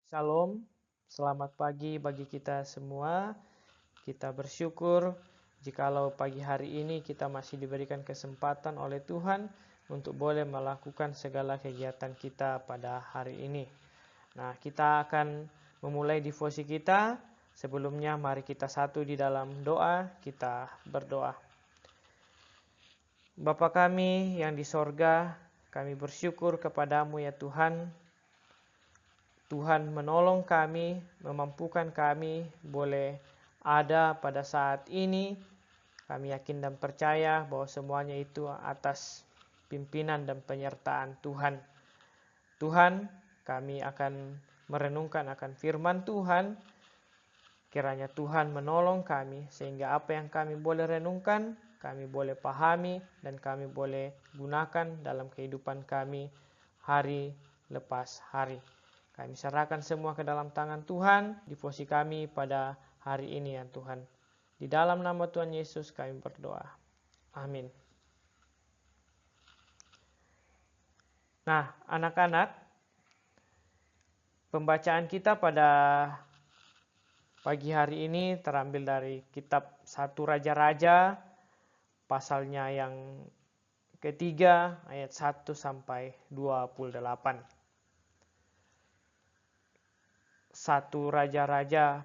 Shalom, selamat pagi bagi kita semua. Kita bersyukur jikalau pagi hari ini kita masih diberikan kesempatan oleh Tuhan untuk boleh melakukan segala kegiatan kita pada hari ini. Nah, kita akan memulai devosi kita. Sebelumnya mari kita satu di dalam doa, kita berdoa. Bapa kami yang di sorga, kami bersyukur kepadamu ya Tuhan. Tuhan menolong kami, memampukan kami boleh ada pada saat ini. Kami yakin dan percaya bahwa semuanya itu atas pimpinan dan penyertaan Tuhan. Tuhan, kami akan merenungkan akan firman Tuhan. Kiranya Tuhan menolong kami sehingga apa yang kami boleh renungkan, kami boleh pahami dan kami boleh gunakan dalam kehidupan kami hari lepas hari. Kami serahkan semua ke dalam tangan Tuhan, devosi kami pada hari ini ya Tuhan. Di dalam nama Tuhan Yesus kami berdoa. Amin. Nah, anak-anak, pembacaan kita pada pagi hari ini terambil dari kitab 1 Raja-Raja, pasalnya yang ketiga, ayat 1 sampai 28. 1 Raja-Raja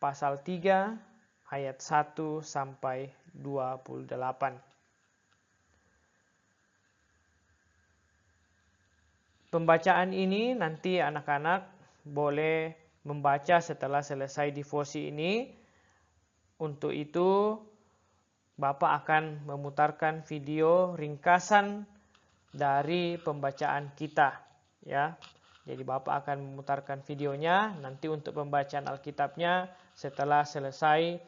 pasal 3 ayat 1 sampai 28. Pembacaan ini nanti anak-anak boleh membaca setelah selesai devosi ini. Untuk itu Bapak akan memutarkan video ringkasan dari pembacaan kita ya. Jadi Bapak akan memutarkan videonya nanti untuk pembacaan Alkitabnya setelah selesai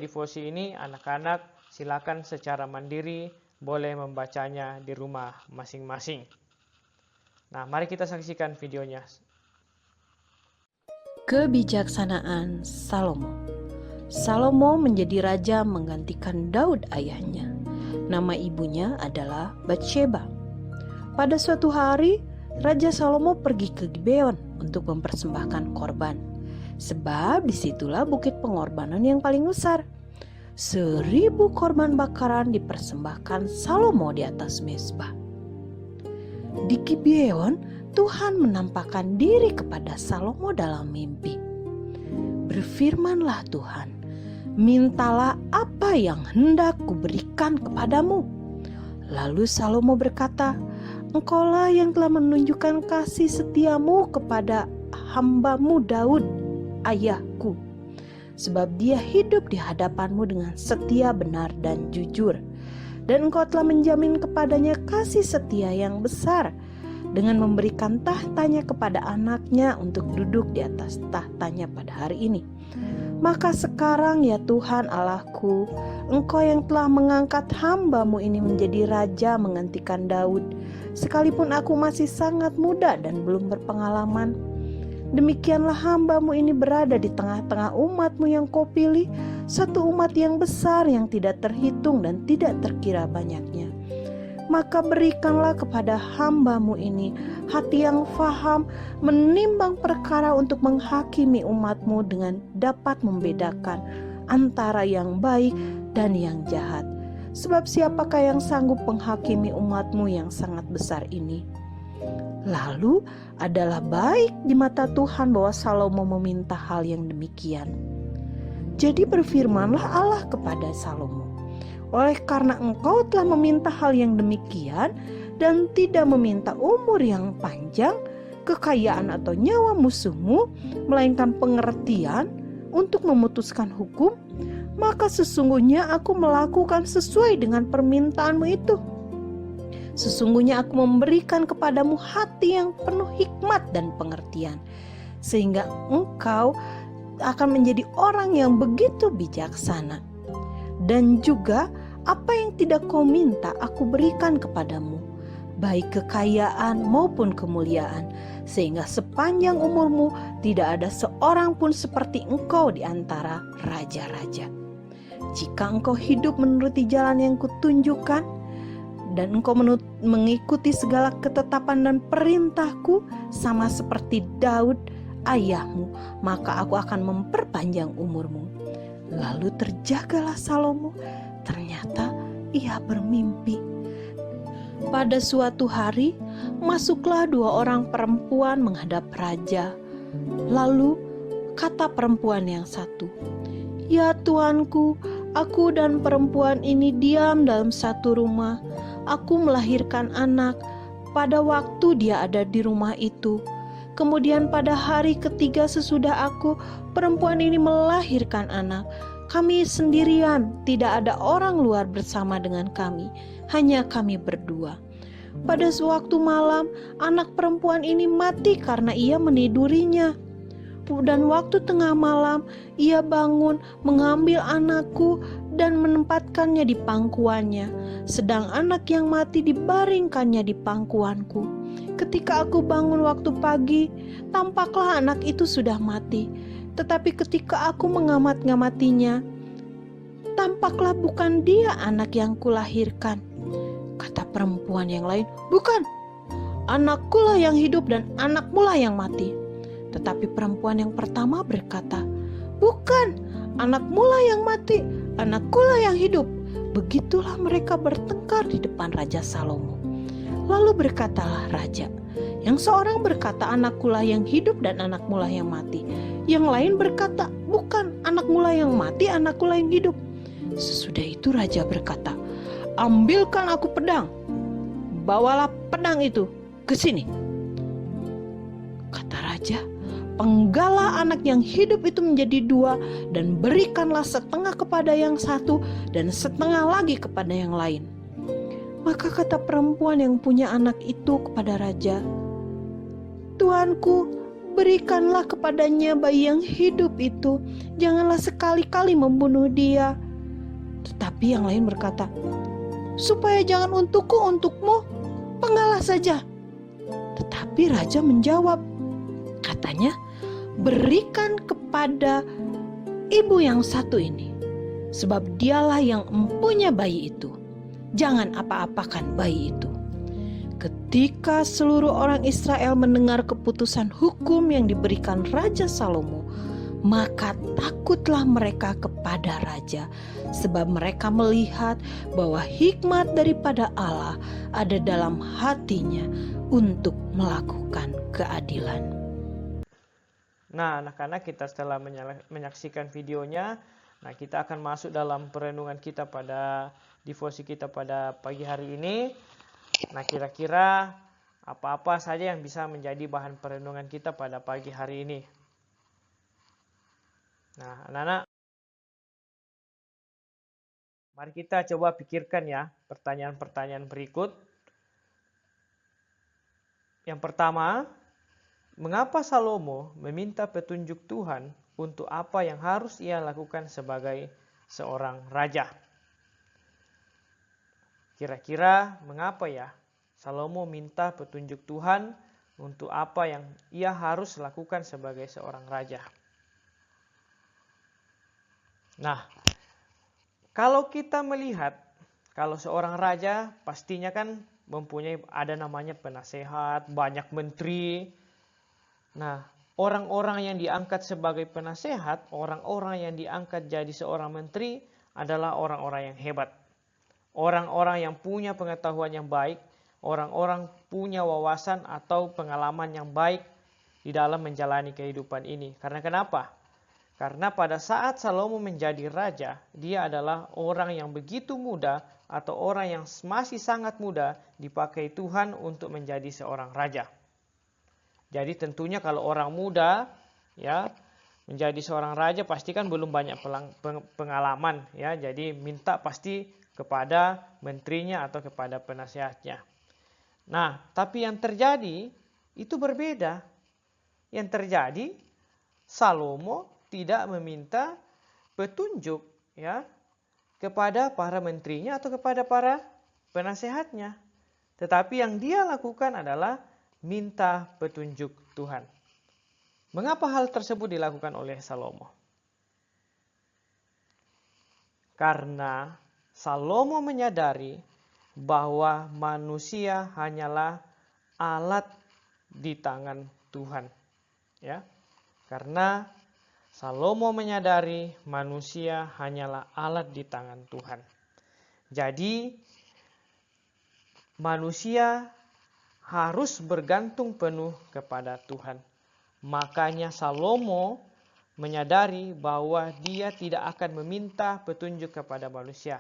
devosi ini anak-anak silakan secara mandiri boleh membacanya di rumah masing-masing. Nah, mari kita saksikan videonya. Kebijaksanaan Salomo. Salomo menjadi raja menggantikan Daud ayahnya. Nama ibunya adalah Batsheba. Pada suatu hari, Raja Salomo pergi ke Gibeon untuk mempersembahkan korban. Sebab disitulah bukit pengorbanan yang paling besar. 1000 korban bakaran dipersembahkan Salomo di atas mezbah. Di Gibeon, Tuhan menampakkan diri kepada Salomo dalam mimpi. Berfirmanlah Tuhan, mintalah apa yang hendak kuberikan kepadamu. Lalu Salomo berkata, Engkaulah yang telah menunjukkan kasih setiamu kepada hambamu Daud, ayahku. Sebab dia hidup di hadapanmu dengan setia, benar, dan jujur. Dan engkau telah menjamin kepadanya kasih setia yang besar, dengan memberikan tahtanya kepada anaknya untuk duduk di atas tahtanya pada hari ini. Maka sekarang ya Tuhan Allahku, Engkau yang telah mengangkat hambamu ini menjadi raja menggantikan Daud, sekalipun aku masih sangat muda dan belum berpengalaman. Demikianlah hambamu ini berada di tengah-tengah umatmu yang kau pilih, satu umat yang besar yang tidak terhitung dan tidak terkira banyaknya. Maka berikanlah kepada hambamu ini hati yang faham menimbang perkara untuk menghakimi umatmu dengan dapat membedakan antara yang baik dan yang jahat. Sebab siapakah yang sanggup menghakimi umatmu yang sangat besar ini? Lalu adalah baik di mata Tuhan bahwa Salomo meminta hal yang demikian. Jadi berfirmanlah Allah kepada Salomo, oleh karena engkau telah meminta hal yang demikian dan tidak meminta umur yang panjang, kekayaan atau nyawa musuhmu, melainkan pengertian untuk memutuskan hukum, maka sesungguhnya aku melakukan sesuai dengan permintaanmu itu. Sesungguhnya aku memberikan kepadamu hati yang penuh hikmat dan pengertian, sehingga engkau akan menjadi orang yang begitu bijaksana. Dan juga apa yang tidak kau minta aku berikan kepadamu, baik kekayaan maupun kemuliaan, sehingga sepanjang umurmu tidak ada seorang pun seperti engkau di antara raja-raja. Jika engkau hidup menuruti jalan yang kutunjukkan dan engkau mengikuti segala ketetapan dan perintahku sama seperti Daud ayahmu, maka aku akan memperpanjang umurmu. Lalu terjagalah Salomo, ternyata ia bermimpi. Pada suatu hari, masuklah 2 orang perempuan menghadap raja. Lalu kata perempuan yang satu, "Ya Tuanku, aku dan perempuan ini diam dalam satu rumah. Aku melahirkan anak pada waktu dia ada di rumah itu. Kemudian pada hari ketiga sesudah aku, perempuan ini melahirkan anak. Kami sendirian, tidak ada orang luar bersama dengan kami, hanya kami berdua. Pada sewaktu malam, anak perempuan ini mati karena ia menidurinya. Dan waktu tengah malam, ia bangun mengambil anakku dan menempatkannya di pangkuannya, sedang anak yang mati dibaringkannya di pangkuanku. Ketika aku bangun waktu pagi, tampaklah anak itu sudah mati. Tetapi ketika aku mengamat-ngamatinya, tampaklah bukan dia anak yang kulahirkan." Kata perempuan yang lain, "Bukan, anakkulah yang hidup dan anakmulah yang mati." Tetapi perempuan yang pertama berkata, "Bukan, anakmulah yang mati, anakkulah yang hidup." Begitulah mereka bertengkar di depan Raja Salomo. Lalu berkatalah raja, yang seorang berkata, "Anakkulah yang hidup dan anakmulah yang mati." Yang lain berkata, "Bukan, anakmulah yang mati, anakkulah yang hidup." Sesudah itu raja berkata, "Ambilkan aku pedang, bawalah pedang itu ke sini." Kata raja, "Penggalah anak yang hidup itu menjadi 2 dan berikanlah setengah kepada yang satu dan setengah lagi kepada yang lain." Maka kata perempuan yang punya anak itu kepada raja, "Tuanku, berikanlah kepadanya bayi yang hidup itu, janganlah sekali-kali membunuh dia." Tetapi yang lain berkata, "Supaya jangan untukku, untukmu, penggalah saja." Tetapi raja menjawab, katanya, "Berikan kepada ibu yang satu ini, sebab dialah yang empunya bayi itu. Jangan apa-apakan bayi itu." Ketika seluruh orang Israel mendengar keputusan hukum yang diberikan Raja Salomo, maka takutlah mereka kepada raja, sebab mereka melihat bahwa hikmat daripada Allah ada dalam hatinya untuk melakukan keadilan. Nah, anak-anak, kita setelah menyaksikan videonya, nah kita akan masuk dalam perenungan kita pada devosi kita pada pagi hari ini. Nah, kira-kira apa-apa saja yang bisa menjadi bahan perenungan kita pada pagi hari ini. Nah, anak-anak, mari kita coba pikirkan ya pertanyaan-pertanyaan berikut. Yang pertama, mengapa Salomo meminta petunjuk Tuhan untuk apa yang harus ia lakukan sebagai seorang raja? Kira-kira mengapa ya Salomo minta petunjuk Tuhan untuk apa yang ia harus lakukan sebagai seorang raja? Nah, kalau kita melihat, kalau seorang raja pastinya kan mempunyai ada namanya penasehat, banyak menteri. Nah, orang-orang yang diangkat sebagai penasehat, orang-orang yang diangkat jadi seorang menteri adalah orang-orang yang hebat. Orang-orang yang punya pengetahuan yang baik, orang-orang punya wawasan atau pengalaman yang baik di dalam menjalani kehidupan ini. Karena kenapa? Karena pada saat Salomo menjadi raja, dia adalah orang yang begitu muda atau orang yang masih sangat muda dipakai Tuhan untuk menjadi seorang raja. Jadi tentunya kalau orang muda ya menjadi seorang raja pasti kan belum banyak pengalaman ya. Jadi minta pasti kepada menterinya atau kepada penasehatnya. Nah, tapi yang terjadi itu berbeda. Yang terjadi Salomo tidak meminta petunjuk ya kepada para menterinya atau kepada para penasehatnya. Tetapi yang dia lakukan adalah minta petunjuk Tuhan. Mengapa hal tersebut dilakukan oleh Salomo? Karena Salomo menyadari bahwa manusia hanyalah alat di tangan Tuhan. Ya. Karena Salomo menyadari manusia hanyalah alat di tangan Tuhan. Jadi manusia harus bergantung penuh kepada Tuhan. Makanya Salomo menyadari bahwa dia tidak akan meminta petunjuk kepada manusia,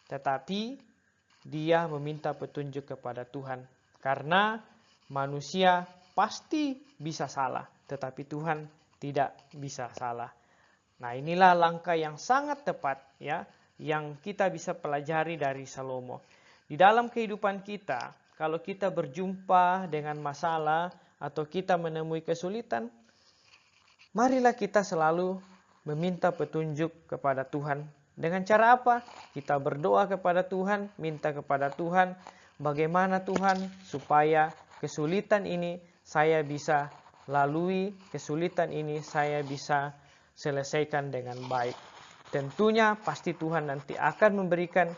tetapi dia meminta petunjuk kepada Tuhan. Karena manusia pasti bisa salah, tetapi Tuhan tidak bisa salah. Nah, inilah langkah yang sangat tepat ya, yang kita bisa pelajari dari Salomo. Di dalam kehidupan kita, kalau kita berjumpa dengan masalah atau kita menemui kesulitan, marilah kita selalu meminta petunjuk kepada Tuhan. Dengan cara apa? Kita berdoa kepada Tuhan, minta kepada Tuhan, bagaimana Tuhan supaya kesulitan ini saya bisa lalui, kesulitan ini saya bisa selesaikan dengan baik. Tentunya pasti Tuhan nanti akan memberikan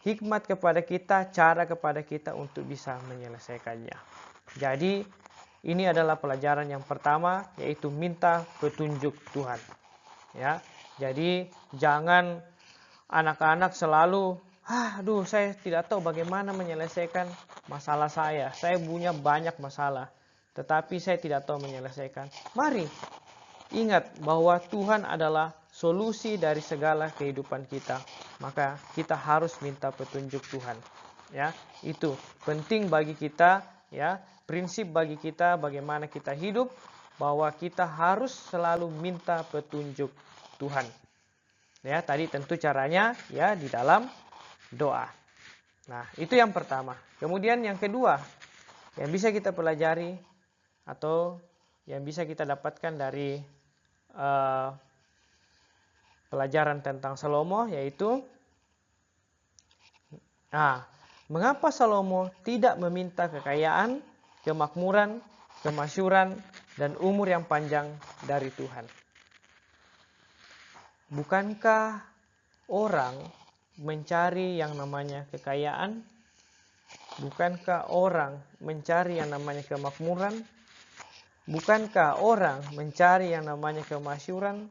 hikmat kepada kita, cara kepada kita untuk bisa menyelesaikannya. Jadi ini adalah pelajaran yang pertama, yaitu minta petunjuk Tuhan. Ya, jadi jangan anak-anak selalu, aduh saya tidak tahu bagaimana menyelesaikan masalah saya. Saya punya banyak masalah, tetapi saya tidak tahu menyelesaikan. Mari ingat bahwa Tuhan adalah solusi dari segala kehidupan kita. Maka kita harus minta petunjuk Tuhan. Ya, itu penting bagi kita, ya, prinsip bagi kita bagaimana kita hidup, bahwa kita harus selalu minta petunjuk Tuhan. Ya, tadi tentu caranya ya di dalam doa. Nah, itu yang pertama. Kemudian yang kedua, yang bisa kita pelajari atau yang bisa kita dapatkan dari pelajaran tentang Salomo, yaitu mengapa Salomo tidak meminta kekayaan, kemakmuran, kemasyhuran, dan umur yang panjang dari Tuhan? Bukankah orang mencari yang namanya kekayaan? Bukankah orang mencari yang namanya kemakmuran? Bukankah orang mencari yang namanya kemasyhuran?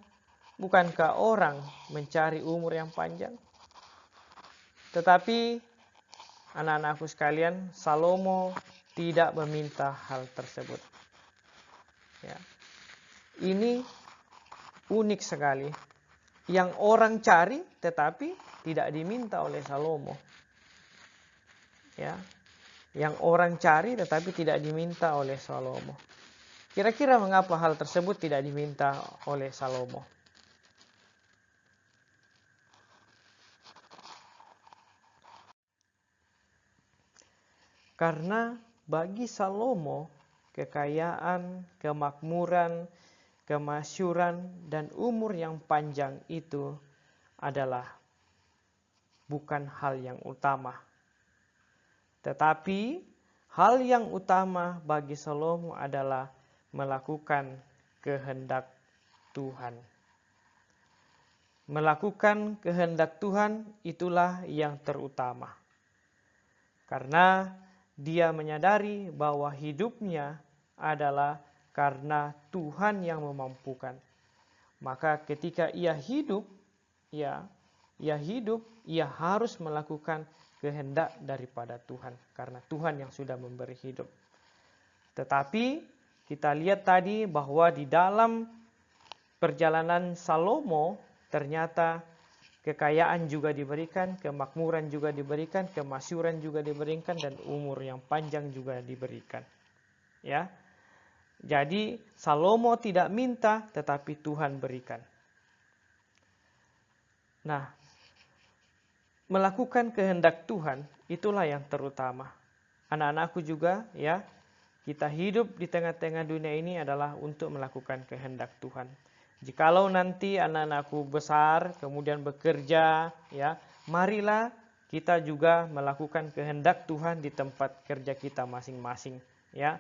Bukankah orang mencari umur yang panjang? Tetapi anak-anakku sekalian, Salomo tidak meminta hal tersebut. Ya. Ini unik sekali. Yang orang cari tetapi tidak diminta oleh Salomo. Ya. Yang orang cari tetapi tidak diminta oleh Salomo. Kira-kira mengapa hal tersebut tidak diminta oleh Salomo? Karena bagi Salomo, kekayaan, kemakmuran, kemasyhuran, dan umur yang panjang itu adalah bukan hal yang utama. Tetapi hal yang utama bagi Salomo adalah melakukan kehendak Tuhan. Melakukan kehendak Tuhan itulah yang terutama. Karena dia menyadari bahwa hidupnya adalah karena Tuhan yang memampukan. Maka ketika ia hidup, ia harus melakukan kehendak daripada Tuhan. Karena Tuhan yang sudah memberi hidup. Tetapi kita lihat tadi bahwa di dalam perjalanan Salomo ternyata kekayaan juga diberikan, kemakmuran juga diberikan, kemasyhuran juga diberikan, dan umur yang panjang juga diberikan. Ya. Jadi Salomo tidak minta tetapi Tuhan berikan. Nah, melakukan kehendak Tuhan itulah yang terutama. Anak-anakku juga ya, kita hidup di tengah-tengah dunia ini adalah untuk melakukan kehendak Tuhan. Jikalau nanti anak-anakku besar kemudian bekerja, ya, marilah kita juga melakukan kehendak Tuhan di tempat kerja kita masing-masing, ya.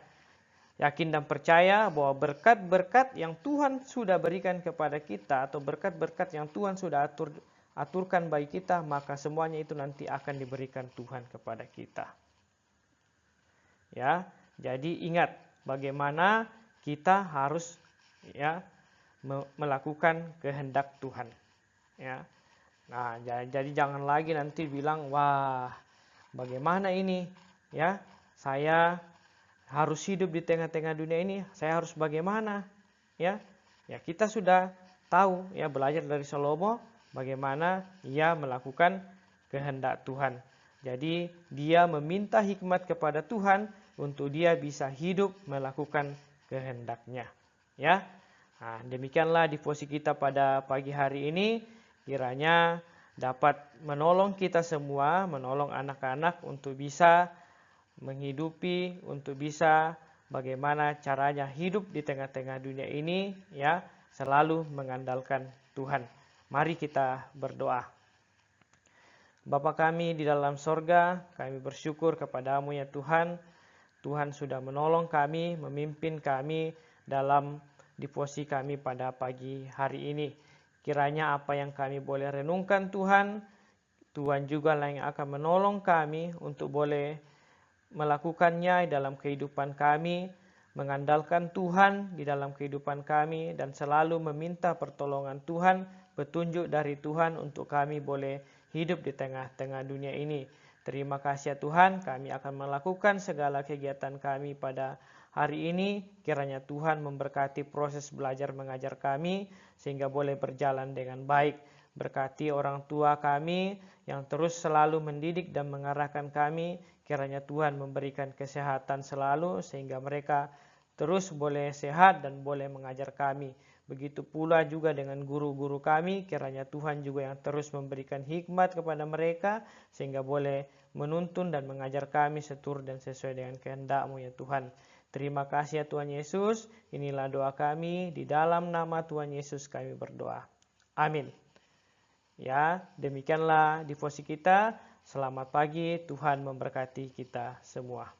Yakin dan percaya bahwa berkat-berkat yang Tuhan sudah berikan kepada kita atau berkat-berkat yang Tuhan sudah atur aturkan bagi kita, maka semuanya itu nanti akan diberikan Tuhan kepada kita. Ya, jadi ingat bagaimana kita harus ya melakukan kehendak Tuhan. Ya. Nah, jadi jangan lagi nanti bilang, wah, bagaimana ini? Ya, saya harus hidup di tengah-tengah dunia ini, saya harus bagaimana? Ya, kita sudah tahu ya, belajar dari Salomo bagaimana ia melakukan kehendak Tuhan. Jadi dia meminta hikmat kepada Tuhan untuk dia bisa hidup melakukan kehendaknya. Ya, nah, demikianlah devosi kita pada pagi hari ini. Kiranya dapat menolong kita semua, menolong anak-anak untuk bisa menghidupi, untuk bisa bagaimana caranya hidup di tengah-tengah dunia ini, ya, selalu mengandalkan Tuhan. Mari kita berdoa. Bapa kami di dalam sorga, kami bersyukur kepadamu ya Tuhan. Tuhan sudah menolong kami, memimpin kami dalam devosi kami pada pagi hari ini. Kiranya apa yang kami boleh renungkan Tuhan, Tuhan juga lah yang akan menolong kami untuk boleh melakukannya dalam kehidupan kami, mengandalkan Tuhan di dalam kehidupan kami, dan selalu meminta pertolongan Tuhan, petunjuk dari Tuhan untuk kami boleh hidup di tengah-tengah dunia ini. Terima kasih ya Tuhan, kami akan melakukan segala kegiatan kami pada hari ini. Kiranya Tuhan memberkati proses belajar mengajar kami, sehingga boleh berjalan dengan baik. Berkati orang tua kami yang terus selalu mendidik dan mengarahkan kami. Kiranya Tuhan memberikan kesehatan selalu, sehingga mereka terus boleh sehat dan boleh mengajar kami. Begitu pula juga dengan guru-guru kami, kiranya Tuhan juga yang terus memberikan hikmat kepada mereka, sehingga boleh menuntun dan mengajar kami seturut dan sesuai dengan kehendak-Mu ya Tuhan. Terima kasih ya Tuhan Yesus, inilah doa kami, di dalam nama Tuhan Yesus kami berdoa. Amin. Ya, demikianlah devosi kita. Selamat pagi, Tuhan memberkati kita semua.